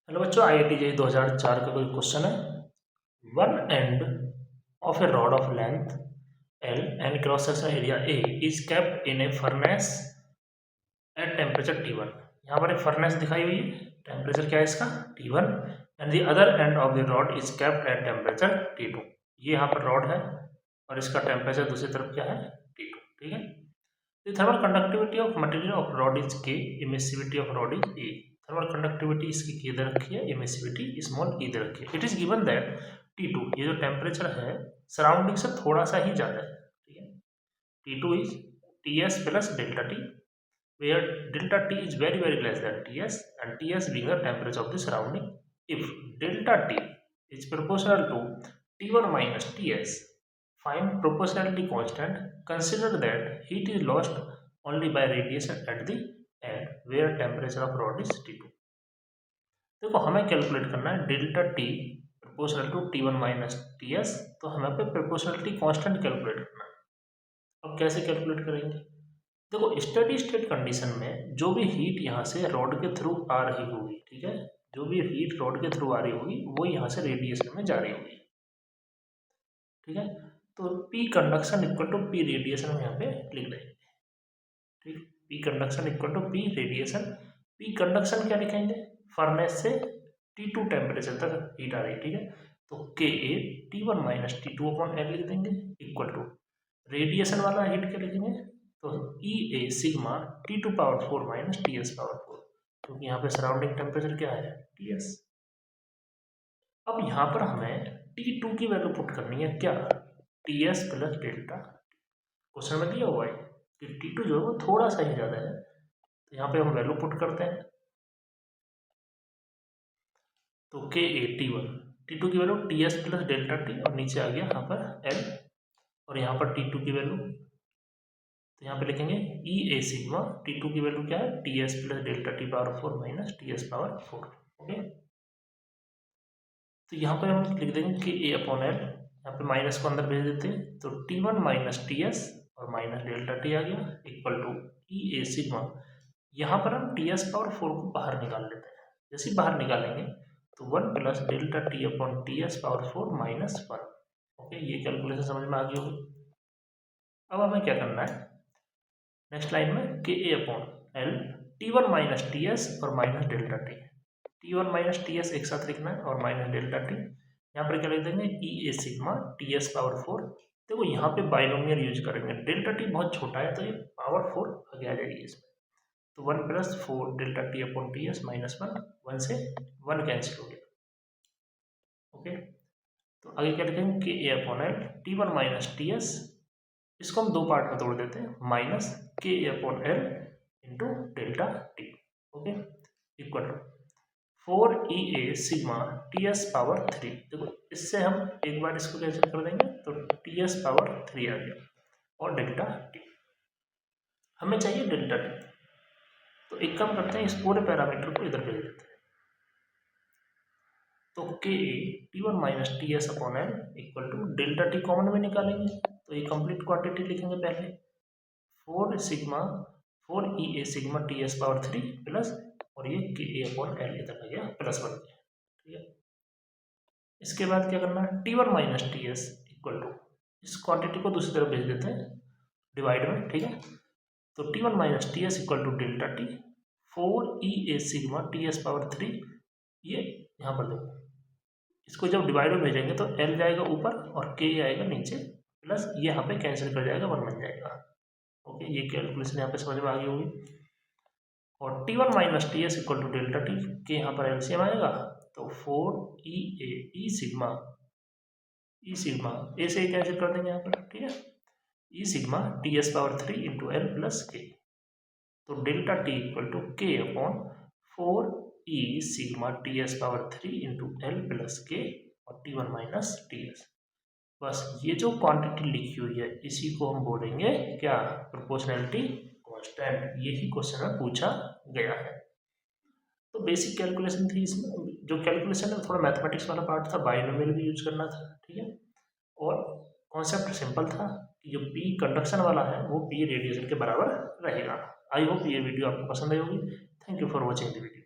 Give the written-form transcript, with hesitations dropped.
Hello बच्चों, IIT JEE 2004 का कोई क्वेश्चन है। One end of A rod of length L and cross section area A is kept in A furnace at temperature T1। यहाँ पर एक furnace दिखाई हुई है, टेम्परेचर क्या है इसका T1, and the other end of the rod is kept at temperature T2। ये यहाँ पर रॉड है और इसका टेम्परेचर दूसरी तरफ क्या है T2। ठीक है। The thermal conductivity of material of rod is K, emissivity of rod is E। Thermal conductivity इसकी K दे रखी है, एमिसिविटी स्मॉल e दे रखी है। It is given that T2, ये जो टेम्परेचर है सराउंडिंग से थोड़ा सा ही ज़्यादा है। ठीक है। T2 is Ts plus delta T, where delta T is very very less than Ts and Ts being the temperature of the surrounding। If delta T is proportional to T1 minus Ts, find proportionality constant, consider that heat is lost only by radiation at the end where temperature of rod is T2। देखो हमें calculate करना है delta T proportional to T1 minus Ts, तो हमें पे proportionality constant calculate करना है। अब कैसे कैलकुलेट करेंगे? देखो स्टेडी स्टेट कंडीशन में जो भी हीट यहाँ से रॉड के थ्रू आ रही होगी, ठीक है, जो भी हीट रॉड के थ्रू आ रही होगी वो यहाँ से रेडिएशन में जा रही होगी। ठीक है। तो P conduction equal to P radiation हम यहाँ पे लिख देंगे। ठीक, P conduction equal to P radiation. P conduction क्या लिखेंगे? फर्नेस से T2 टेम्परेचर तक हीट आ रही है। ठीक है। तो Ka T1 minus T2 upon L लिख देंगे इक्वल टू रेडिएशन वाला हीट क्या लिखेंगे? तो EA sigma T2 power 4 minus TS power 4, क्योंकि यहाँ पे सराउंडिंग टेम्परेचर क्या है TS। अब यहाँ पर हमें T2 की वैल्यू पुट करनी है, क्या? TS plus delta. क्वेश्चन में दिया हुआ है कि T2 जो है वो थोड़ा सा ही ज़्यादा है, तो यहाँ पे हम वैल्यू पुट करते हैं। तो Ka T1, T2 की value TS plus delta T, और नीचे आ गया यहाँ पर L, और यहाँ पर T2 की वैल्यू, तो यहाँ पे लिखेंगे EA सिग्मा T2 की वैल्यू क्या है TS plus delta T power 4 minus TS power 4। Okay, तो यहाँ पर हम लिख देंगे कि A अपॉन L, यहाँ पे माइनस को अंदर भेज देते हैं, तो T1 माइनस TS और माइनस डेल्टा T आ गया इक्वल टू EA सिग्मा। यहाँ पर हम TS पावर 4 को बाहर निकाल लेते हैं। जैसे बाहर निकालेंगे तो 1 plus delta T upon TS power 4 minus 1। Okay, ये कैलकुलेशन समझ में आ गई होगी। अब हमें क्या करना है नेक्स्ट लाइन में, Ka upon L T1 minus TS और minus delta T। T1 minus TS एक साथ लिखना है और माइनस डेल्टा T, यहाँ पर क्या लिख देंगे EA सिग्मा TS पावर 4। देखो यहाँ पे बाइनोमियल यूज करेंगे, डेल्टा T बहुत छोटा है तो ये पावर 4 आगे आ जाएगी इसमें, तो 1 plus 4 delta T upon TS minus 1, 1 से 1 कैंसिल हो गया। ओके, तो आगे क्या लिखेंगे Ka upon L T1 minus TS, इसको हम दो पार्ट में तोड़ देते हैं, minus Ka upon L into delta T। Okay, equal to 4EA sigma TS power 3। देखो इससे हम एक बार इसको कैंसिल कर देंगे तो TS पावर 3 आ गया और डेल्टा T। हमें चाहिए डेल्टा T, तो एक काम करते हैं इस पूरे पैरामीटर को इधर भेज देते हैं। तो Ka T1 minus TS upon L equal to delta T common में निकालेंगे तो ये कंप्लीट क्वांटिटी लिखेंगे पहले, 4EA sigma TS power 3 plus, और ये Ka अपॉन L इधर आ गया प्लस 1। ठीक है, इसके बाद क्या करना है T1 minus TS equal to, इस क्वांटिटी को दूसरी तरफ भेज देते हैं डिवाइड में। ठीक है, तो T1 minus TS equal to delta T 4EA sigma TS power 3, ये यहाँ पर देखो इसको जब डिवाइड में भेजेंगे तो L जाएगा ऊपर और K आएगा नीचे, प्लस ये यहाँ पे कैंसिल कर जाएगा 1 बन जाएगा। ओके, ये कैलकुलेशन यहाँ पे समझ में आ गई होगी। और T1 minus TS equal to delta T, के यहाँ पर एलसीएम आएगा तो 4EA E सिग्मा ए से कैंसिल कर देंगे यहाँ पर। ठीक है, E sigma TS power 3 into L plus K, तो delta T equal to K upon 4E sigma TS power 3 into L plus K और T1 माइनस TS। बस ये जो क्वांटिटी लिखी हुई है इसी को हम बोलेंगे क्या, प्रोपोर्शनैलिटी कांस्टेंट। यही क्वेश्चन में पूछा गया है। तो बेसिक कैलकुलेशन थी इसमें, जो कैलकुलेशन है थोड़ा मैथमेटिक्स वाला पार्ट था, बाइनोमियल भी यूज करना था। ठीक है, और कॉन्सेप्ट सिंपल था कि जो P कंडक्शन वाला है वो P रेडिएशन के बराबर रहेगा। आई होप ये वीडियो आपको पसंद आई होगी। Thank you for watching the video.